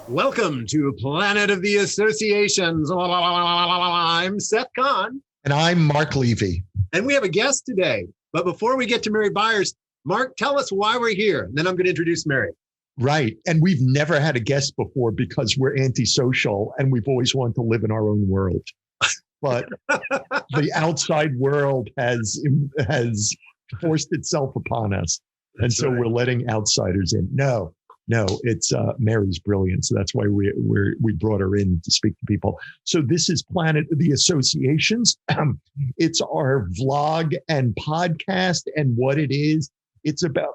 Welcome to Planet of the Associations. I'm Seth Kahn. And I'm Mark Levy. And we have a guest today. But before we get to Mary Byers, Mark, tell us why we're here. And then I'm going to introduce Mary. Right. And we've never had a guest before because we're antisocial and we've always wanted to live in our own world. But the outside world has forced itself upon us. And so we're letting outsiders in. No, it's Mary's brilliant. So that's why we brought her in to speak to people. So this is Planet of the Associations. It's our vlog and podcast. And what it is, it's about,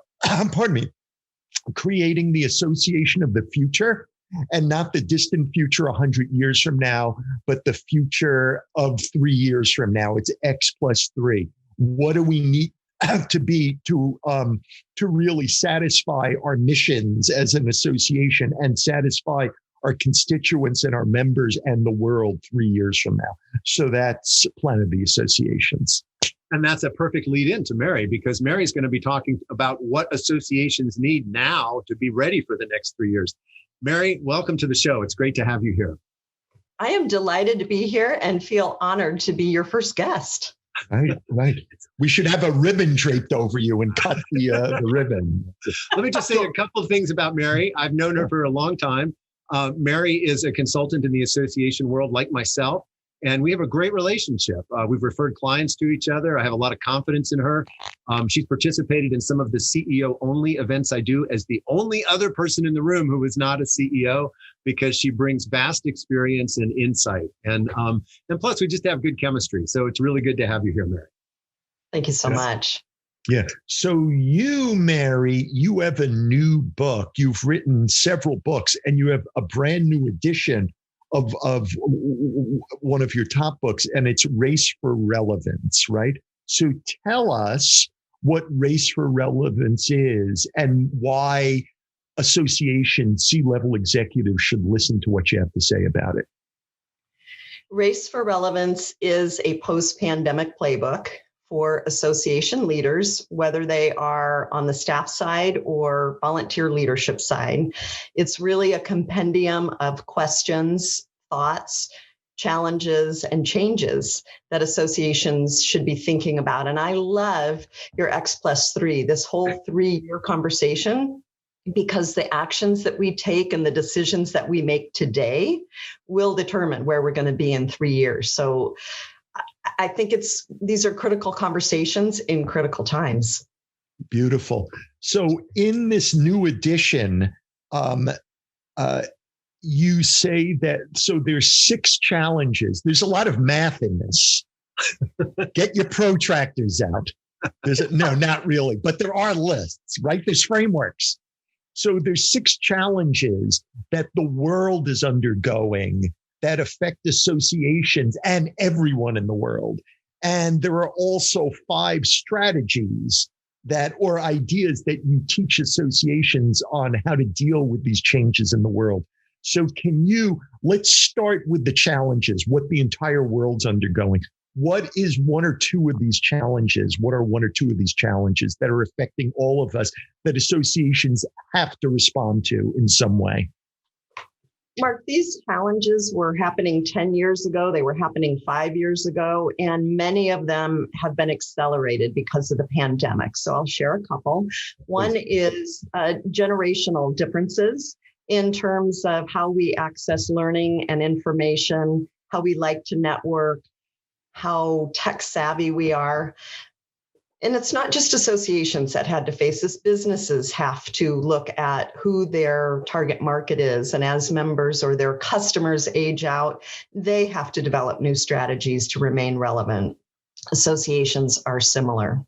creating the association of the future, and not the distant future 100 years from now, but the future of 3 years from now. It's X plus 3. What do we need to be to really satisfy our missions as an association and satisfy our constituents and our members and the world 3 years from now? So that's Planet of the Associations. And that's a perfect lead in to Mary, because Mary's going to be talking about what associations need now to be ready for the next 3 years. Mary, welcome to the show. It's great to have you here. I am delighted to be here and feel honored to be your first guest. Right. We should have a ribbon draped over you and cut the ribbon. Let me just say a couple of things about Mary. I've known her for a long time. Mary is a consultant in the association world like myself, and we have a great relationship. We've referred clients to each other. I have a lot of confidence in her. She's participated in some of the CEO-only events I do as the only other person in the room who is not a CEO, because she brings vast experience and insight. And plus, we just have good chemistry. So it's really good to have you here, Mary. Thank you so much. Yeah. So you, Mary, you have a new book. You've written several books, and you have a brand new edition of one of your top books, and it's Race for Relevance, right? So tell us what Race for Relevance is and why association C-level executives should listen to what you have to say about it. Race for Relevance is a post-pandemic playbook for association leaders, whether they are on the staff side or volunteer leadership side. It's really a compendium of questions, thoughts, challenges, and changes that associations should be thinking about. And I love your X plus 3, this whole 3-year conversation, because the actions that we take and the decisions that we make today will determine where we're going to be in 3 years. So I think these are critical conversations in critical times. Beautiful. So in this new edition, you say that, so there's 6 challenges. There's a lot of math in this. Get your protractors out. No, not really, but there are lists, right? There's frameworks. So there's 6 challenges that the world is undergoing that affect associations and everyone in the world. And there are also 5 strategies or ideas that you teach associations on how to deal with these changes in the world. So let's start with the challenges, what the entire world's undergoing. What is 1 or 2 of these challenges? What are 1 or 2 of these challenges that are affecting all of us that associations have to respond to in some way? Mark, these challenges were happening 10 years ago. They were happening 5 years ago, and many of them have been accelerated because of the pandemic. So I'll share a couple. One is generational differences in terms of how we access learning and information, how we like to network, how tech savvy we are. And it's not just associations that had to face this. Businesses have to look at who their target market is. And as members or their customers age out, they have to develop new strategies to remain relevant. Associations are similar.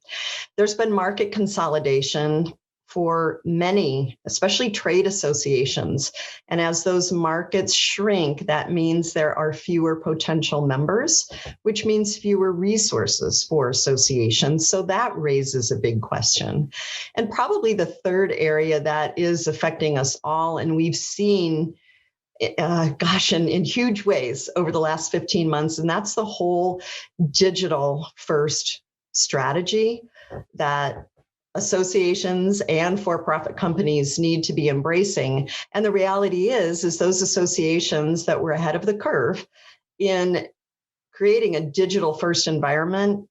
There's been market consolidation for many, especially trade associations. And as those markets shrink, that means there are fewer potential members, which means fewer resources for associations. So that raises a big question. And probably the third area that is affecting us all, and we've seen in huge ways over the last 15 months, and that's the whole digital first strategy. that associations and for-profit companies need to be embracing. And the reality is those associations that were ahead of the curve in creating a digital first environment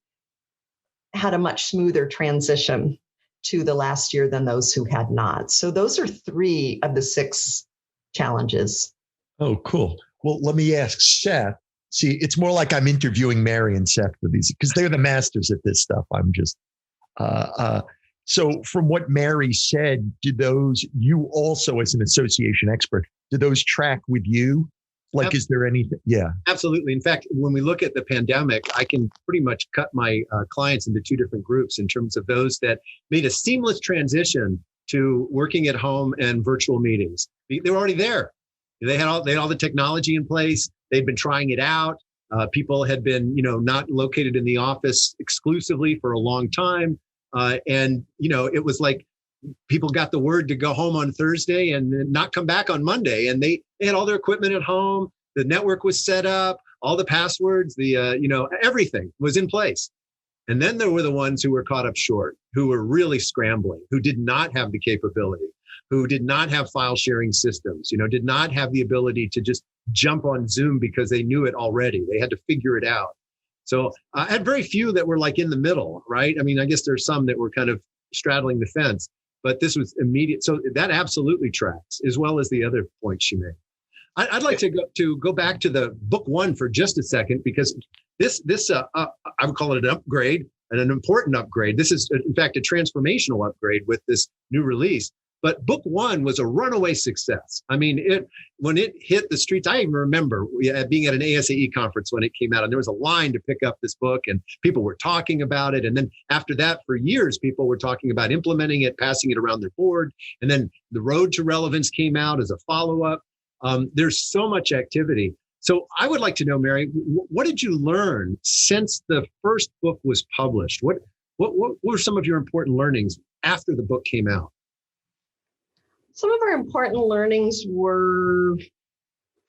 had a much smoother transition to the last year than those who had not. So those are 3 of the 6 challenges. Oh, cool. Well, let me ask Seth. See, it's more like I'm interviewing Mary and Seth for these because they're the masters at this stuff. I'm just, so from what Mary said, do those, you also as an association expert, do those track with you? Like, is there anything? Yeah. Absolutely. In fact, when we look at the pandemic, I can pretty much cut my clients into 2 different groups in terms of those that made a seamless transition to working at home and virtual meetings. They were already there. They had all the technology in place. They'd been trying it out. People had been, not located in the office exclusively for a long time. And it was like people got the word to go home on Thursday and not come back on Monday. And they had all their equipment at home. The network was set up, all the passwords, everything was in place. And then there were the ones who were caught up short, who were really scrambling, who did not have the capability, who did not have file sharing systems, did not have the ability to just jump on Zoom because they knew it already. They had to figure it out. So I had very few that were like in the middle, right? I mean, I guess there's some that were kind of straddling the fence, but this was immediate. So that absolutely tracks, as well as the other points you made. I'd like to go back to the book 1 for just a second, because this I would call it an upgrade and an important upgrade. This is, in fact, a transformational upgrade with this new release. But book 1 was a runaway success. I mean, when it hit the streets, I even remember being at an ASAE conference when it came out, and there was a line to pick up this book, and people were talking about it. And then after that, for years, people were talking about implementing it, passing it around their board. And then the Road to Relevance came out as a follow-up. There's so much activity. So I would like to know, Mary, what did you learn since the first book was published? What were some of your important learnings after the book came out? Some of our important learnings were,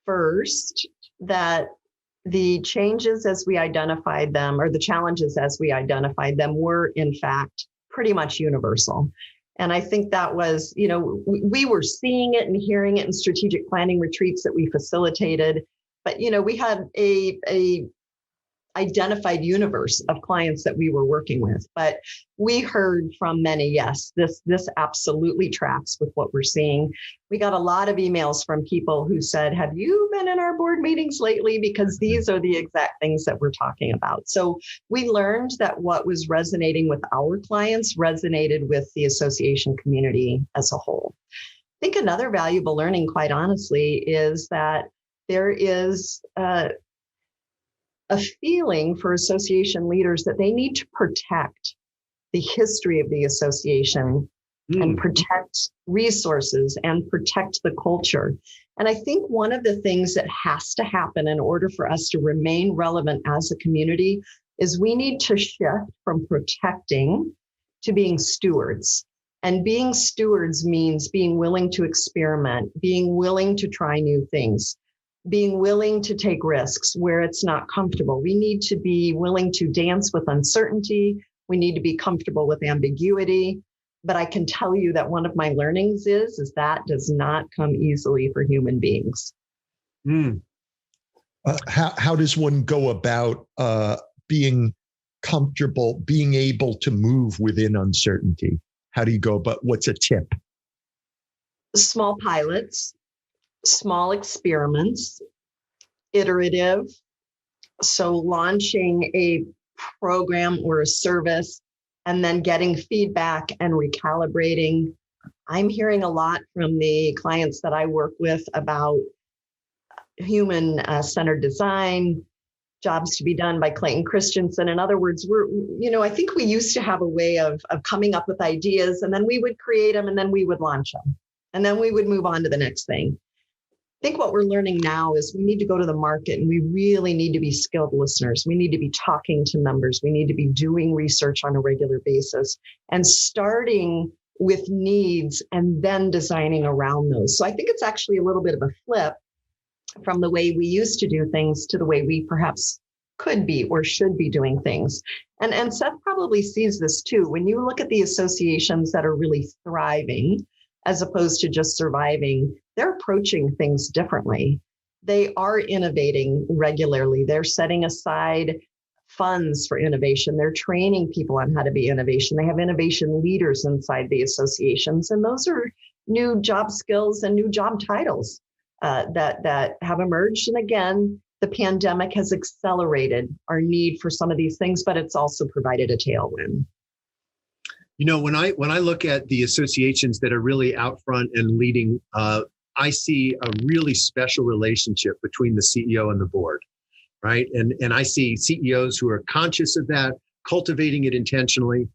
first, that the changes as we identified them, or the challenges as we identified them, were in fact pretty much universal. And I think that was, we were seeing it and hearing it in strategic planning retreats that we facilitated. But, we had a identified universe of clients that we were working with. But we heard from many, yes, this absolutely tracks with what we're seeing. We got a lot of emails from people who said, have you been in our board meetings lately? Because these are the exact things that we're talking about. So we learned that what was resonating with our clients resonated with the association community as a whole. I think another valuable learning, quite honestly, is that there is a feeling for association leaders that they need to protect the history of the association and protect resources and protect the culture. And I think one of the things that has to happen in order for us to remain relevant as a community is we need to shift from protecting to being stewards. And being stewards means being willing to experiment, being willing to try new things, being willing to take risks where it's not comfortable. We need to be willing to dance with uncertainty. We need to be comfortable with ambiguity. But I can tell you that one of my learnings is that does not come easily for human beings. How does one go about being comfortable, being able to move within uncertainty? How do you go about, what's a tip? Small pilots, small experiments, iterative. So launching a program or a service and then getting feedback and recalibrating. I'm hearing a lot from the clients that I work with about human-centered design, jobs to be done by Clayton Christensen. In other words, I think we used to have a way of coming up with ideas, and then we would create them, and then we would launch them, and then we would move on to the next thing. I think what we're learning now is we need to go to the market, and we really need to be skilled listeners. We need to be talking to members. We need to be doing research on a regular basis and starting with needs and then designing around those. So I think it's actually a little bit of a flip from the way we used to do things to the way we perhaps could be or should be doing things. And Seth probably sees this too. When you look at the associations that are really thriving, as opposed to just surviving, they're approaching things differently. They are innovating regularly. They're setting aside funds for innovation. They're training people on how to be innovation. They have innovation leaders inside the associations. And those are new job skills and new job titles that have emerged. And again, the pandemic has accelerated our need for some of these things, but it's also provided a tailwind. You know, when I look at the associations that are really out front and leading, I see a really special relationship between the CEO and the board, right? And I see CEOs who are conscious of that, cultivating it intentionally.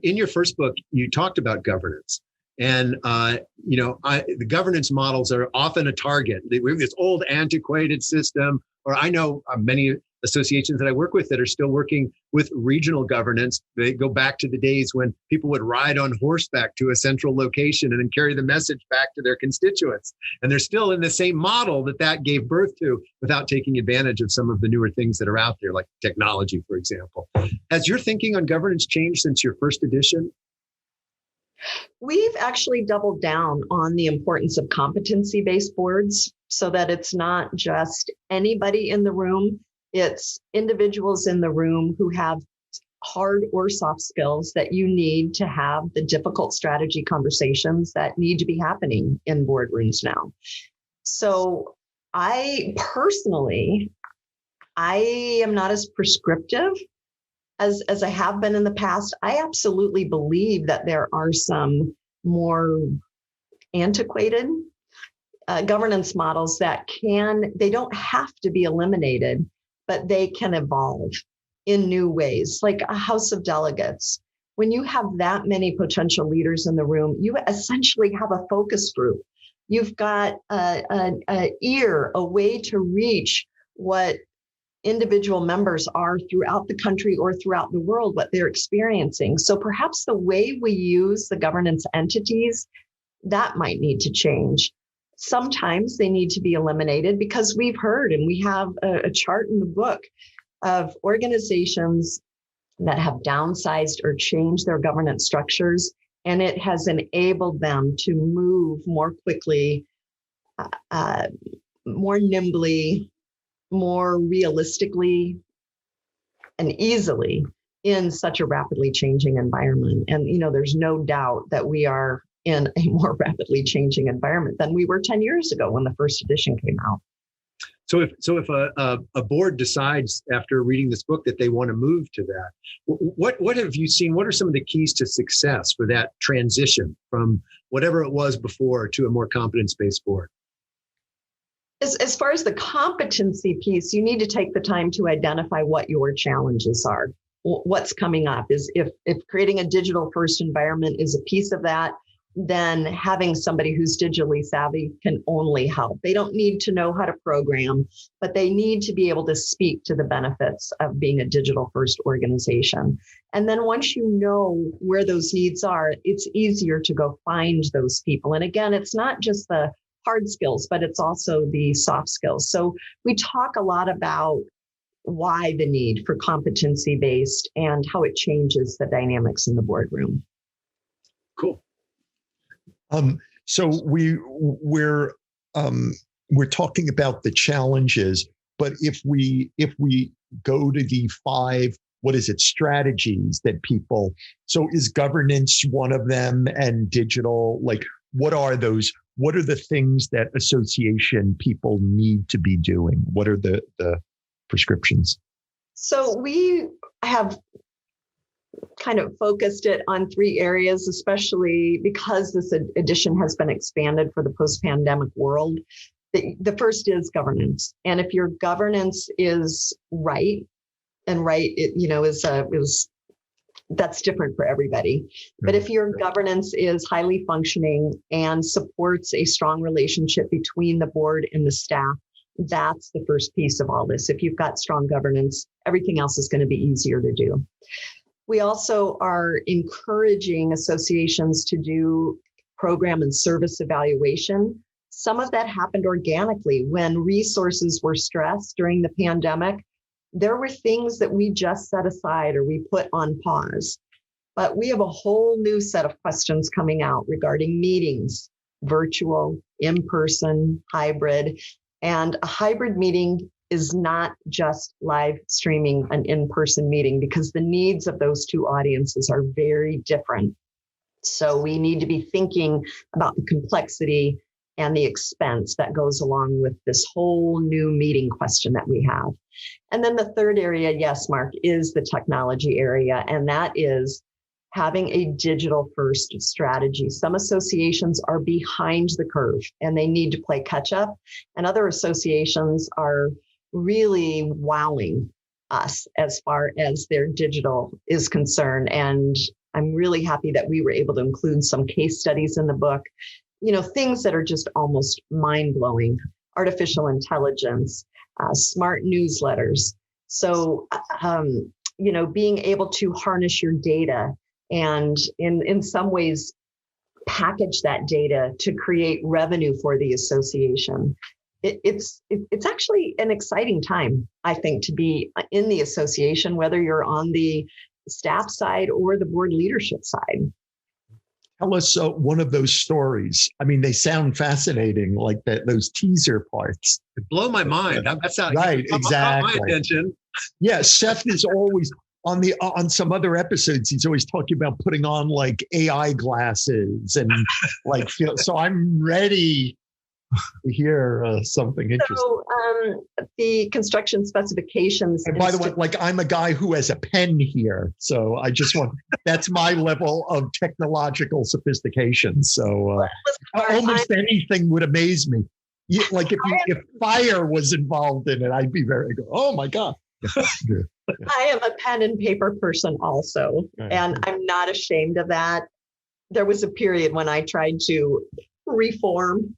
In your first book, you talked about governance. And, the governance models are often a target. We have this old antiquated system, or I know many associations that I work with that are still working with regional governance. They go back to the days when people would ride on horseback to a central location and then carry the message back to their constituents. And they're still in the same model that gave birth to, without taking advantage of some of the newer things that are out there, like technology, for example. Has your thinking on governance changed since your first edition? We've actually doubled down on the importance of competency-based boards so that it's not just anybody in the room. It's individuals in the room who have hard or soft skills that you need to have the difficult strategy conversations that need to be happening in boardrooms now. So I personally, I am not as prescriptive as I have been in the past. I absolutely believe that there are some more antiquated governance models that they don't have to be eliminated, but they can evolve in new ways, like a House of Delegates. When you have that many potential leaders in the room, you essentially have a focus group. You've got an ear, a way to reach what individual members are throughout the country or throughout the world, what they're experiencing. So perhaps the way we use the governance entities, that might need to change. Sometimes they need to be eliminated because we've heard, and we have a chart in the book of organizations that have downsized or changed their governance structures, and it has enabled them to move more quickly, more nimbly, more realistically, and easily in such a rapidly changing environment. And, there's no doubt that we are in a more rapidly changing environment than we were 10 years ago when the first edition came out. So if a board decides after reading this book that they want to move to that, what have you seen? What are some of the keys to success for that transition from whatever it was before to a more competence-based board? As far as the competency piece, you need to take the time to identify what your challenges are. What's coming up is if creating a digital first environment is a piece of that, then having somebody who's digitally savvy can only help. They don't need to know how to program, but they need to be able to speak to the benefits of being a digital first organization. And then once you know where those needs are, it's easier to go find those people. And again, it's not just the hard skills, but it's also the soft skills. So we talk a lot about why the need for competency-based and how it changes the dynamics in the boardroom. Cool. So we're talking about the challenges, but if we go to the 5, strategies that people, so is governance one of them, and digital, like what are those? What are the things that association people need to be doing? What are the prescriptions? So we have kind of focused it on 3 areas, especially because this edition has been expanded for the post-pandemic world. The first is governance. And if your governance is right, and right, that's different for everybody. But if your governance is highly functioning and supports a strong relationship between the board and the staff, that's the first piece of all this. If you've got strong governance, everything else is going to be easier to do. We also are encouraging associations to do program and service evaluation. Some of that happened organically when resources were stressed during the pandemic. there were things that we just set aside or we put on pause. But we have a whole new set of questions coming out regarding meetings, virtual, in-person, hybrid. And a hybrid meeting is not just live streaming an in-person meeting, because the needs of those two audiences are very different. So we need to be thinking about the complexity and the expense that goes along with this whole new meeting question that we have. And then the third area, yes, Mark, is the technology area. And that is having a digital first strategy. Some associations are behind the curve and they need to play catch up. And other associations are really wowing us as far as their digital is concerned. And I'm really happy that we were able to include some case studies in the book, things that are just almost mind-blowing: artificial intelligence, smart newsletters. So, being able to harness your data and in some ways package that data to create revenue for the association. It's actually an exciting time, I think, to be in the association, whether you're on the staff side or the board leadership side. Tell us one of those stories. I mean, they sound fascinating, like those teaser parts. It blow my mind. That's how right, exactly. My attention. Yeah, Seth is always on some other episodes. He's always talking about putting on like AI glasses and like. So I'm ready to hear something interesting. So the construction specifications. And by the way, like I'm a guy who has a pen here, so I just want that's my level of technological sophistication. So almost anything would amaze me. Like if fire was involved in it, I'd be oh my God. I am a pen and paper person also, and I'm not ashamed of that. There was a period when I tried to reform,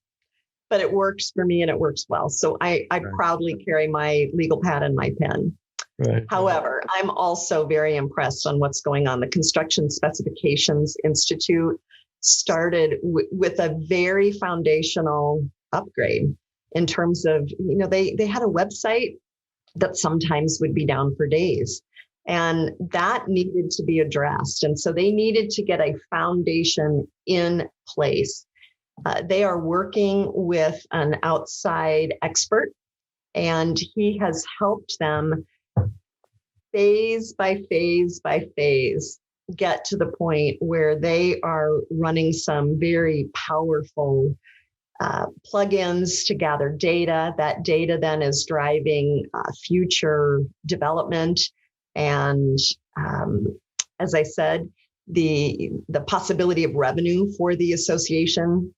but it works for me and it works well. So I proudly carry my legal pad and my pen. Right. However, I'm also very impressed on what's going on. The Construction Specifications Institute started with a very foundational upgrade in terms of, they had a website that sometimes would be down for days. And that needed to be addressed. And so they needed to get a foundation in place. They are working with an outside expert, and he has helped them phase by phase by phase get to the point where they are running some very powerful plugins to gather data. That data then is driving future development. And as I said, the possibility of revenue for the association,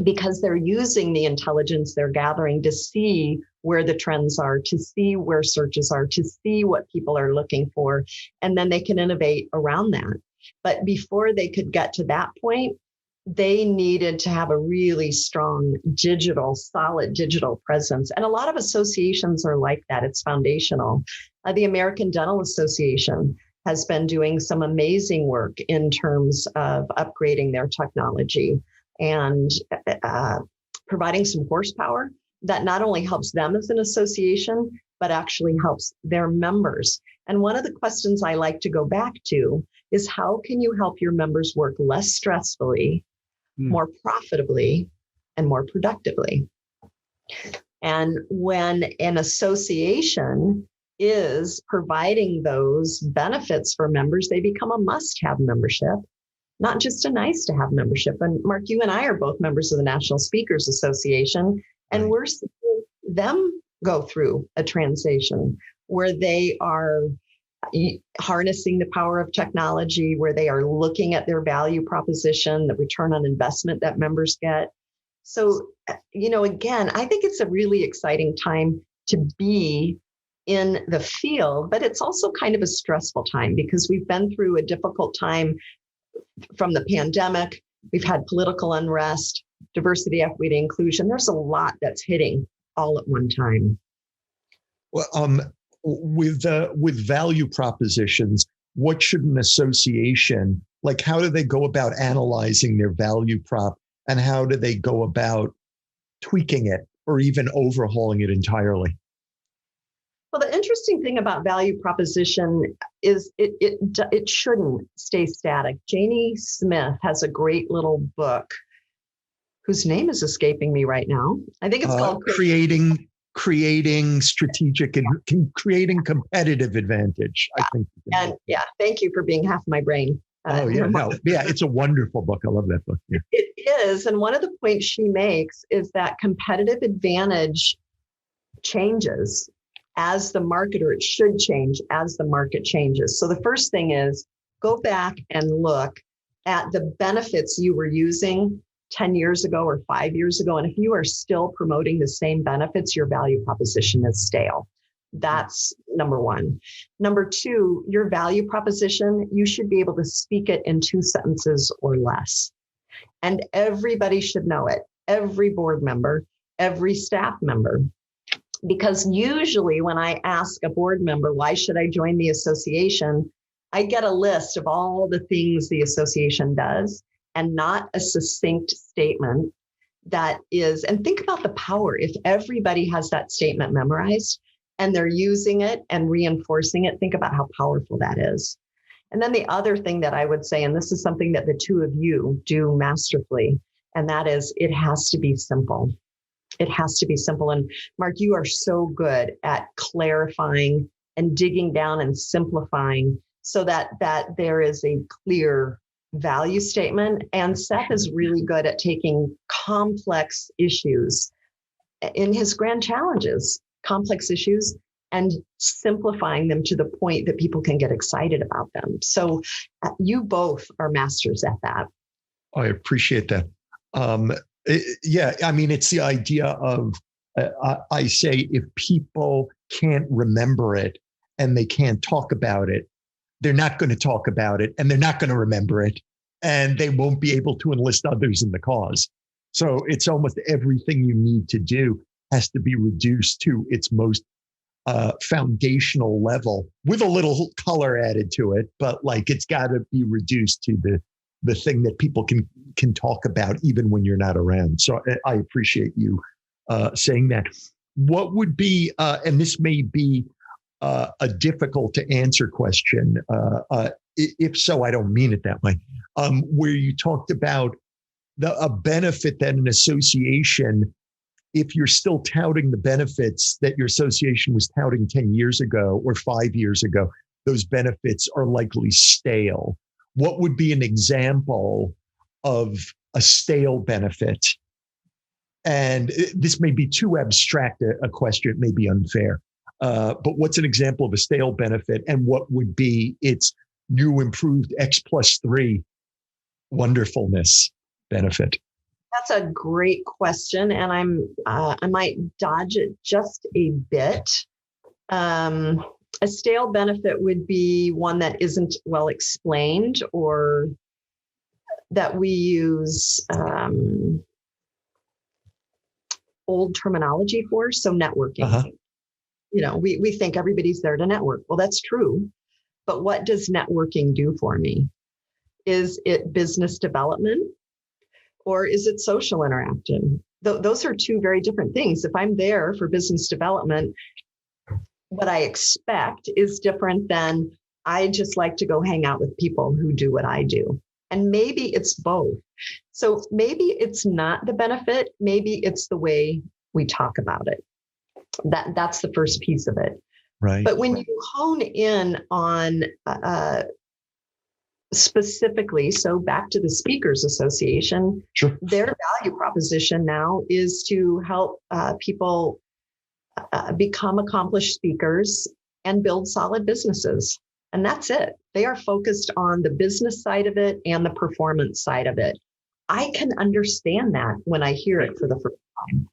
because they're using the intelligence they're gathering to see where the trends are, to see where searches are, to see what people are looking for, and then they can innovate around that. But before they could get to that point, they needed to have a really strong solid digital presence. And a lot of associations are like that. It's foundational. The American Dental Association has been doing some amazing work in terms of upgrading their technology and providing some horsepower that not only helps them as an association, but actually helps their members. And one of the questions I like to go back to is, how can you help your members work less stressfully, more profitably, and more productively? And when an association is providing those benefits for members, they become a must-have membership, not just a nice-to-have membership. And Mark, you and I are both members of the National Speakers Association, and we're seeing them go through a transition where they are harnessing the power of technology, where they are looking at their value proposition, the return on investment that members get. So, again, I think it's a really exciting time to be in the field, but it's also kind of a stressful time because we've been through a difficult time from the pandemic. We've had political unrest, diversity, equity, inclusion. There's a lot that's hitting all at one time. Well, with value propositions, what should an association, like how do they go about analyzing their value prop, and how do they go about tweaking it or even overhauling it entirely? Well, the interesting thing about value proposition is it shouldn't stay static. Janie Smith has a great little book whose name is escaping me right now. I think it's called Creating Strategic and Creating Competitive Advantage. I think. And yeah, thank you for being half my brain. It's a wonderful book. I love that book. Yeah. It is. And one of the points she makes is that competitive advantage changes as the market, or it should change as the market changes. So the first thing is go back and look at the benefits you were using 10 years ago or 5 years ago. And if you are still promoting the same benefits, your value proposition is stale. That's number one. Number two, your value proposition, you should be able to speak it in 2 sentences or less. And everybody should know it. Every board member, every staff member. Because usually when I ask a board member, why should I join the association? I get a list of all the things the association does and not a succinct statement that is, and think about the power. If everybody has that statement memorized and they're using it and reinforcing it, think about how powerful that is. And then the other thing that I would say, and this is something that the two of you do masterfully, and that is it has to be simple. It has to be simple. And Mark, you are so good at clarifying and digging down and simplifying so that there is a clear value statement. And Seth is really good at taking complex issues in his grand challenges, complex issues, and simplifying them to the point that people can get excited about them. So you both are masters at that. I appreciate that. It's the idea of, I say, if people can't remember it and they can't talk about it, they're not going to talk about it and they're not going to remember it and they won't be able to enlist others in the cause. So it's almost everything you need to do has to be reduced to its most foundational level with a little color added to it, but like it's got to be reduced to the thing that people can talk about even when you're not around. So I appreciate you saying that. What would be, and this may be a difficult to answer question, if so, I don't mean it that way, where you talked about a benefit that an association, if you're still touting the benefits that your association was touting 10 years ago or 5 years ago, those benefits are likely stale. What would be an example of a stale benefit? And this may be too abstract a question, it may be unfair. But what's an example of a stale benefit, and what would be its new improved X+3 wonderfulness benefit? That's a great question, and I might dodge it just a bit. A stale benefit would be one that isn't well explained, or that we use old terminology for. So networking. Uh-huh. We think everybody's there to network. Well, that's true. But what does networking do for me? Is it business development, or is it social interaction? Those are two very different things. If I'm there for business development, what I expect is different than I just like to go hang out with people who do what I do. And maybe it's both. So maybe it's not the benefit. Maybe it's the way we talk about it. That's the first piece of it. Right. But when you hone in on specifically, so back to the Speakers Association, sure, their value proposition now is to help people become accomplished speakers and build solid businesses. And that's it. They are focused on the business side of it and the performance side of it. I can understand that when I hear it for the first time.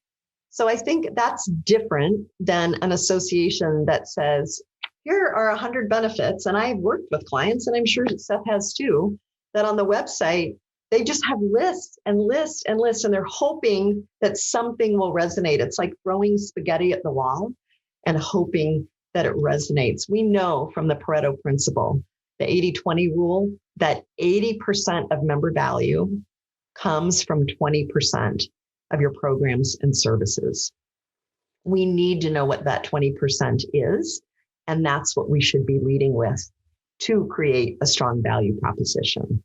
So I think that's different than an association that says, here are 100 benefits. And I've worked with clients, and I'm sure Seth has too, that on the website, they just have lists and lists and lists, and they're hoping that something will resonate. It's like throwing spaghetti at the wall and hoping that it resonates. We know from the Pareto principle, the 80-20 rule, that 80% of member value comes from 20% of your programs and services. We need to know what that 20% is. And that's what we should be leading with to create a strong value proposition.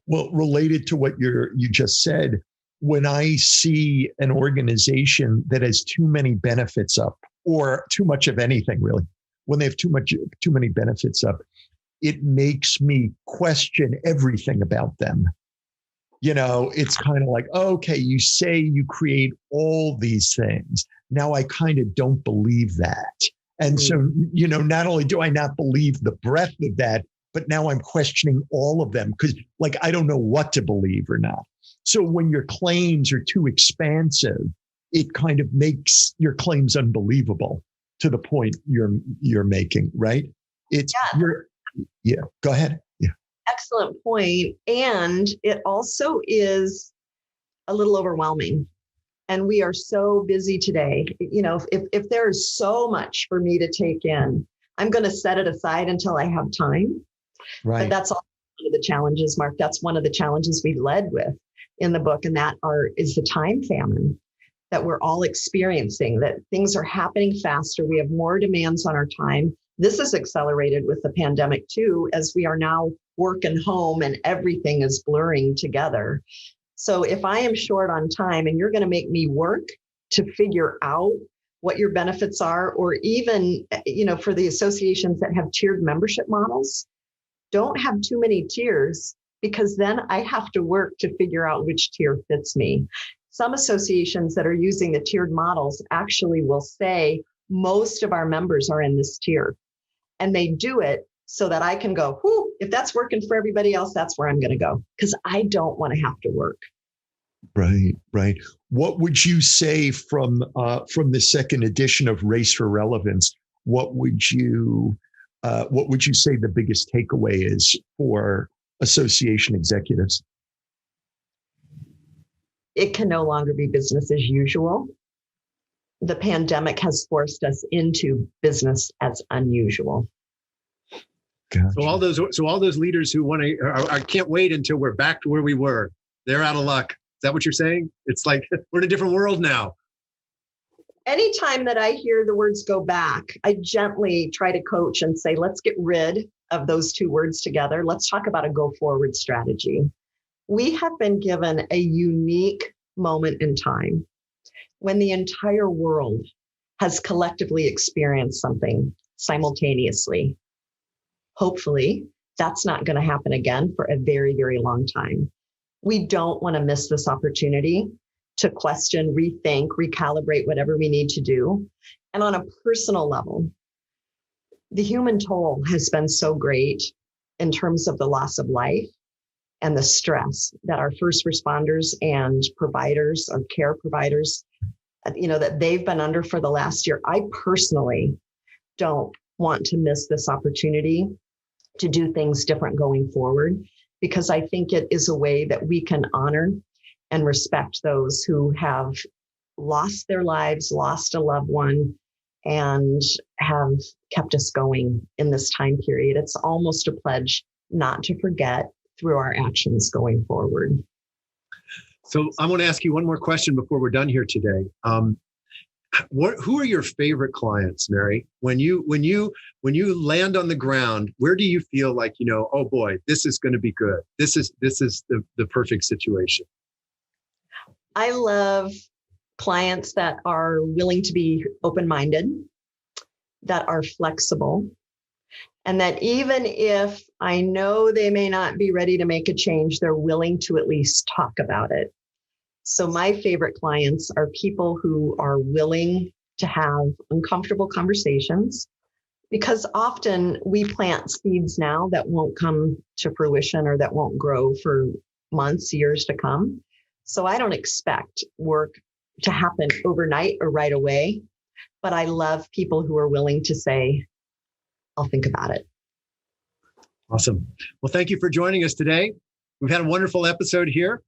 Well, related to what you just said, when I see an organization that has too many benefits up, or too much of anything really, when they have too many benefits up, it makes me question everything about them. It's kind of like, okay, you say you create all these things. Now I kind of don't believe that. And so, not only do I not believe the breadth of that, but now I'm questioning all of them because I don't know what to believe or not. So when your claims are too expansive, it kind of makes your claims unbelievable to the point you're making, right? Go ahead. Yeah. Excellent point. And it also is a little overwhelming. And we are so busy today. If there is so much for me to take in, I'm going to set it aside until I have time. Right. But that's also one of the challenges, Mark. That's one of the challenges we led with in the book. And that is the time famine that we're all experiencing, that things are happening faster. We have more demands on our time. This is accelerated with the pandemic too, as we are now working home and everything is blurring together. So if I am short on time and you're going to make me work to figure out what your benefits are, or even, for the associations that have tiered membership models, don't have too many tiers, because then I have to work to figure out which tier fits me. Some associations that are using the tiered models actually will say most of our members are in this tier. And they do it so that I can go, if that's working for everybody else, that's where I'm going to go, because I don't want to have to work. Right. What would you say from the second edition of Race for Relevance? What would you say the biggest takeaway is for association executives? It can no longer be business as usual. The pandemic has forced us into business as unusual. Gotcha. So all those leaders who want to, I can't wait until we're back to where we were. They're out of luck. Is that what you're saying? It's like we're in a different world now. Anytime that I hear the words go back, I gently try to coach and say, let's get rid of those two words together. Let's talk about a go forward strategy. We have been given a unique moment in time when the entire world has collectively experienced something simultaneously. Hopefully, that's not going to happen again for a very, very long time. We don't want to miss this opportunity to question, rethink, recalibrate whatever we need to do. And on a personal level, the human toll has been so great in terms of the loss of life and the stress that our first responders and providers, our care providers, that they've been under for the last year. I personally don't want to miss this opportunity to do things different going forward, because I think it is a way that we can honor and respect those who have lost their lives, lost a loved one, and have kept us going in this time period. It's almost a pledge not to forget through our actions going forward. So I want to ask you one more question before we're done here today. Who are your favorite clients, Mary? When you land on the ground, where do you feel like, oh boy, this is going to be good. This is the perfect situation. I love clients that are willing to be open-minded, that are flexible, and that even if I know they may not be ready to make a change, they're willing to at least talk about it. So my favorite clients are people who are willing to have uncomfortable conversations, because often we plant seeds now that won't come to fruition or that won't grow for months, years to come. So I don't expect work to happen overnight or right away, but I love people who are willing to say, I'll think about it. Awesome. Well, thank you for joining us today. We've had a wonderful episode here.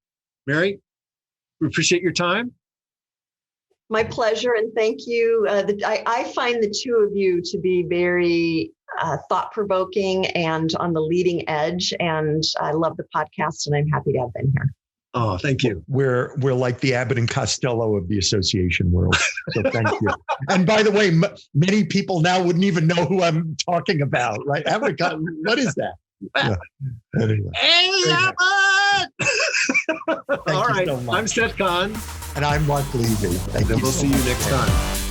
Mary, we appreciate your time. My pleasure, and thank you. I find the two of you to be very thought-provoking and on the leading edge, and I love the podcast, and I'm happy to have been here. Oh, thank you. We're like the Abbott and Costello of the association world. So thank you. And by the way, many people now wouldn't even know who I'm talking about, right? Abbott, what is that? Yeah. Anyway. Hey, Abbott! All right. So I'm Seth Kahn. And I'm Mark Levy. Thank you. And we'll see you next time.